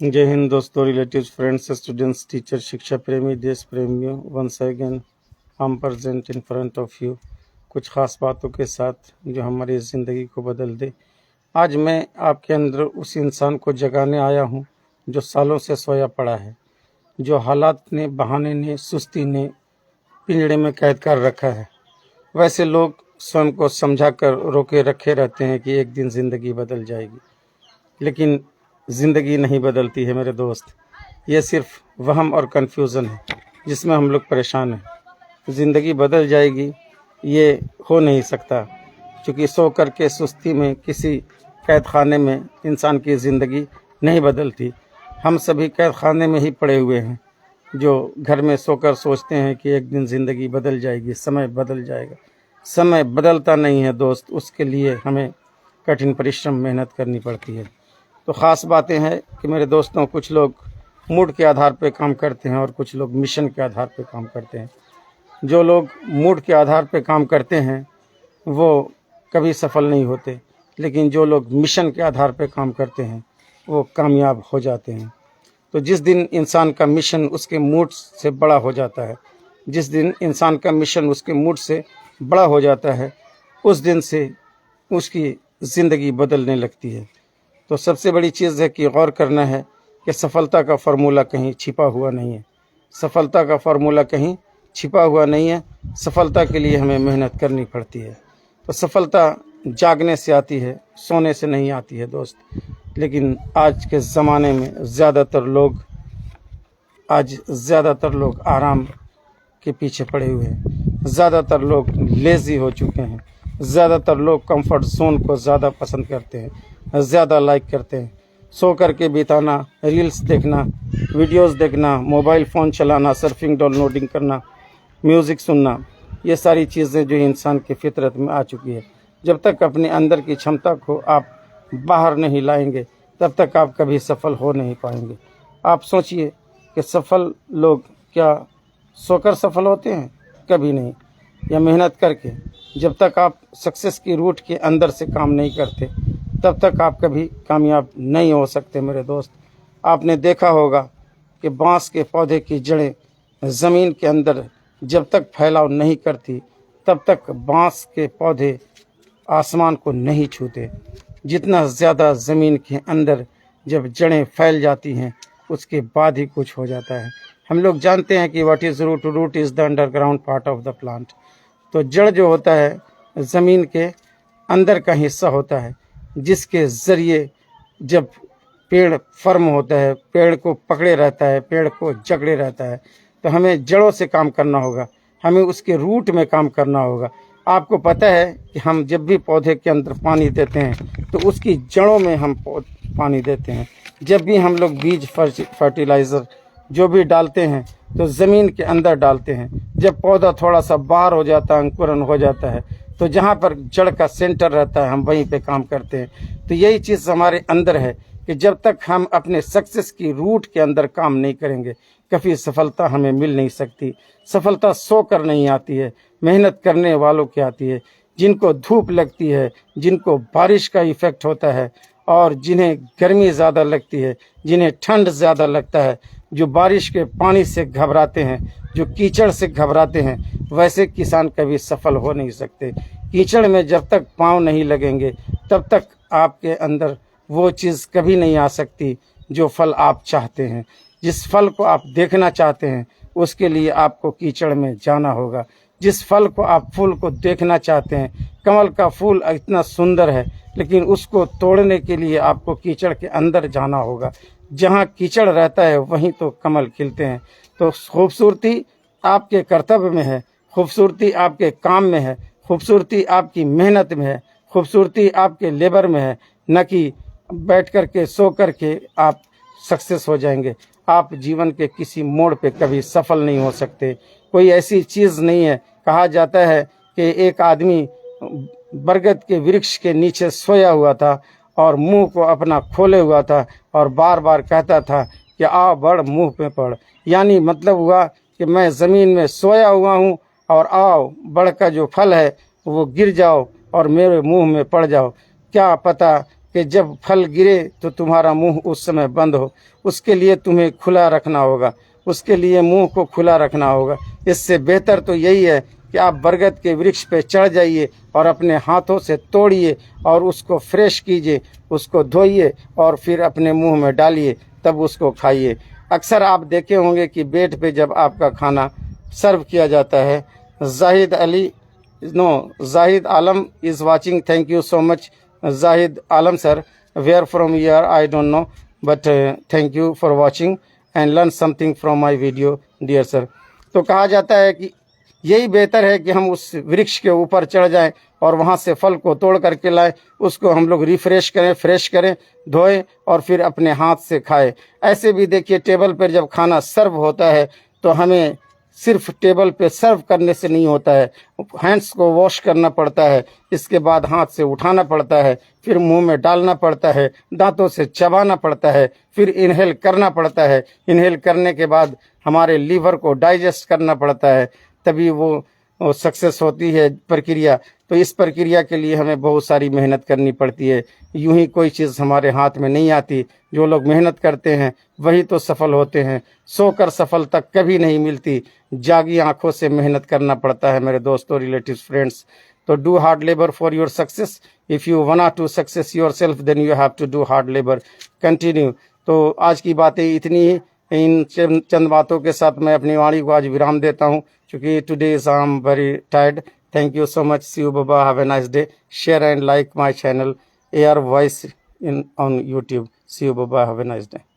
जय हिंद दोस्तों, relatives, friends, students, teacher, शिक्षा प्रेमी, देश प्रेमियों, वंस अगेन हम present in front of you कुछ ख़ास बातों के साथ जो हमारी ज़िंदगी को बदल दे। आज मैं आपके अंदर उस इंसान को जगाने आया हूँ जो सालों से सोया पड़ा है, जो हालात ने, बहाने ने, सुस्ती ने पिंजड़े में कैद कर रखा है। वैसे लोग स्वयं को समझा कर रोके रखे रहते हैं कि एक दिन ज़िंदगी बदल जाएगी, लेकिन ज़िंदगी नहीं बदलती है मेरे दोस्त। ये सिर्फ वहम और कन्फ्यूज़न है जिसमें हम लोग परेशान हैं। ज़िंदगी बदल जाएगी ये हो नहीं सकता, क्योंकि सो कर के सुस्ती में किसी कैद खाने में इंसान की ज़िंदगी नहीं बदलती। हम सभी कैद खाने में ही पड़े हुए हैं, जो घर में सोकर सोचते हैं कि एक दिन ज़िंदगी बदल जाएगी, समय बदल जाएगा। समय बदलता नहीं है दोस्त, उसके लिए हमें कठिन परिश्रम, मेहनत करनी पड़ती है। तो ख़ास बातें हैं कि मेरे दोस्तों, कुछ लोग मूड के आधार पे काम करते हैं और कुछ लोग मिशन के आधार पे काम करते हैं। जो लोग मूड के आधार पे काम करते हैं वो कभी सफल नहीं होते, लेकिन जो लोग मिशन के आधार पे काम करते हैं वो कामयाब हो जाते हैं। तो जिस दिन इंसान का मिशन उसके मूड से बड़ा हो जाता है, जिस दिन इंसान का मिशन उसके मूड से बड़ा हो जाता है, उस दिन से उसकी ज़िंदगी बदलने लगती है। तो सबसे बड़ी चीज़ है कि गौर करना है कि सफलता का फ़ॉर्मूला कहीं छिपा हुआ नहीं है। सफलता का फ़ॉर्मूला कहीं छिपा हुआ नहीं है। सफलता के लिए हमें मेहनत करनी पड़ती है। तो सफलता जागने से आती है, सोने से नहीं आती है दोस्त। लेकिन आज के ज़माने में ज़्यादातर लोग आराम के पीछे पड़े हुए हैं। ज़्यादातर लोग लेज़ी हो चुके हैं। ज़्यादातर लोग कंफर्ट जोन को ज़्यादा पसंद करते हैं, ज़्यादा लाइक करते हैं। सो करके बिताना, रील्स देखना, वीडियोस देखना, मोबाइल फ़ोन चलाना, सर्फिंग, डाउनलोडिंग करना, म्यूज़िक सुनना, ये सारी चीज़ें जो इंसान की फितरत में आ चुकी है। जब तक अपने अंदर की क्षमता को आप बाहर नहीं लाएंगे, तब तक आप कभी सफल हो नहीं पाएंगे। आप सोचिए कि सफल लोग क्या सोकर सफल होते हैं? कभी नहीं। या मेहनत करके। जब तक आप सक्सेस की रूट के अंदर से काम नहीं करते, तब तक आप कभी कामयाब नहीं हो सकते मेरे दोस्त। आपने देखा होगा कि बांस के पौधे की जड़ें ज़मीन के अंदर जब तक फैलाव नहीं करती, तब तक बांस के पौधे आसमान को नहीं छूते। जितना ज़्यादा ज़मीन के अंदर जब जड़ें फैल जाती हैं, उसके बाद ही कुछ हो जाता है। हम लोग जानते हैं कि what is root? Root is the underground part of the plant. तो जड़ जो होता है ज़मीन के अंदर का हिस्सा होता है, जिसके ज़रिए जब पेड़ फर्म होता है, पेड़ को पकड़े रहता है, पेड़ को जकड़े रहता है। तो हमें जड़ों से काम करना होगा, हमें उसके रूट में काम करना होगा। आपको पता है कि हम जब भी पौधे के अंदर पानी देते हैं तो उसकी जड़ों में हम पानी देते हैं। जब भी हम लोग बीज, फर्टिलाइज़र जो भी डालते हैं तो ज़मीन के अंदर डालते हैं। जब पौधा थोड़ा सा बाहर हो जाता है, अंकुरन हो जाता है, तो जहाँ पर जड़ का सेंटर रहता है हम वहीं पे काम करते हैं। तो यही चीज़ हमारे अंदर है कि जब तक हम अपने सक्सेस की रूट के अंदर काम नहीं करेंगे, कभी सफलता हमें मिल नहीं सकती। सफलता सो कर नहीं आती है, मेहनत करने वालों की आती है। जिनको धूप लगती है, जिनको बारिश का इफ़ेक्ट होता है, और जिन्हें गर्मी ज़्यादा लगती है, जिन्हें ठंड ज़्यादा लगता है, जो बारिश के पानी से घबराते हैं, जो कीचड़ से घबराते हैं, वैसे किसान कभी सफल हो नहीं सकते। कीचड़ में जब तक पाँव नहीं लगेंगे, तब तक आपके अंदर वो चीज़ कभी नहीं आ सकती जो फल आप चाहते हैं। जिस फल को आप देखना चाहते हैं, उसके लिए आपको कीचड़ में जाना होगा। जिस फल को आप फूल को देखना चाहते हैं, कमल का फूल इतना सुंदर है, लेकिन उसको तोड़ने के लिए आपको कीचड़ के अंदर जाना होगा। जहाँ कीचड़ रहता है वहीं तो कमल खिलते हैं। तो खूबसूरती आपके कर्तव्य में है, खूबसूरती आपके काम में है, खूबसूरती आपकी मेहनत में है, खूबसूरती आपके लेबर में है, न कि बैठ कर के सो कर के आप सक्सेस हो जाएंगे। आप जीवन के किसी मोड़ पे कभी सफल नहीं हो सकते। कोई ऐसी चीज़ नहीं है। कहा जाता है कि एक आदमी बरगद के वृक्ष के नीचे सोया हुआ था और मुंह को अपना खोले हुआ था और बार बार कहता था कि आओ बढ़ मुंह पे पड़। यानी मतलब हुआ कि मैं ज़मीन में सोया हुआ हूँ और आओ बढ़ का जो फल है वो गिर जाओ और मेरे मुंह में पड़ जाओ। क्या पता कि जब फल गिरे तो तुम्हारा मुंह उस समय बंद हो, उसके लिए तुम्हें खुला रखना होगा, उसके लिए मुंह को खुला रखना होगा। इससे बेहतर तो यही है कि आप बरगद के वृक्ष पे चढ़ जाइए और अपने हाथों से तोड़िए और उसको फ्रेश कीजिए, उसको धोइए और फिर अपने मुंह में डालिए, तब उसको खाइए। अक्सर आप देखे होंगे कि बेड पे जब आपका खाना सर्व किया जाता है, जाहिद आलम is watching. Thank you so much, Zahid Alam sir. Where from you are, I don't know, but thank you for watching and learn something from my video, dear sir. तो कहा जाता है कि यही बेहतर है कि हम उस वृक्ष के ऊपर चढ़ जाएं और वहां से फल को तोड़ करके लाएं, उसको हम लोग रिफ्रेश करें, फ्रेश करें, धोएं और फिर अपने हाथ से खाएं। ऐसे भी देखिए, टेबल पर जब खाना सर्व होता है तो हमें सिर्फ टेबल पे सर्व करने से नहीं होता है, हैंड्स को वॉश करना पड़ता है, इसके बाद हाथ से उठाना पड़ता है, फिर मुंह में डालना पड़ता है, दांतों से चबाना पड़ता है, फिर इनहेल करना पड़ता है। इनहेल करने के बाद हमारे लीवर को डाइजेस्ट करना पड़ता है, तभी वो सक्सेस होती है प्रक्रिया। तो इस प्रक्रिया के लिए हमें बहुत सारी मेहनत करनी पड़ती है। यूं ही कोई चीज़ हमारे हाथ में नहीं आती। जो लोग मेहनत करते हैं वही तो सफल होते हैं, सोकर सफलता कभी नहीं मिलती, जागी आंखों से मेहनत करना पड़ता है मेरे दोस्तों, रिलेटिव्स, फ्रेंड्स। तो do hard labour for your success. If you want to success your self then you have to do hard labour. Continue. तो आज की बातें इतनी ही। इन चंद बातों के साथ मैं अपनी वाणी को आज विराम देता हूँ, क्योंकि today is I am very tired. Thank you so much. See you, Baba. Have a nice day. Share and like my channel, AR Voice on YouTube. See you, Baba. Have a nice day.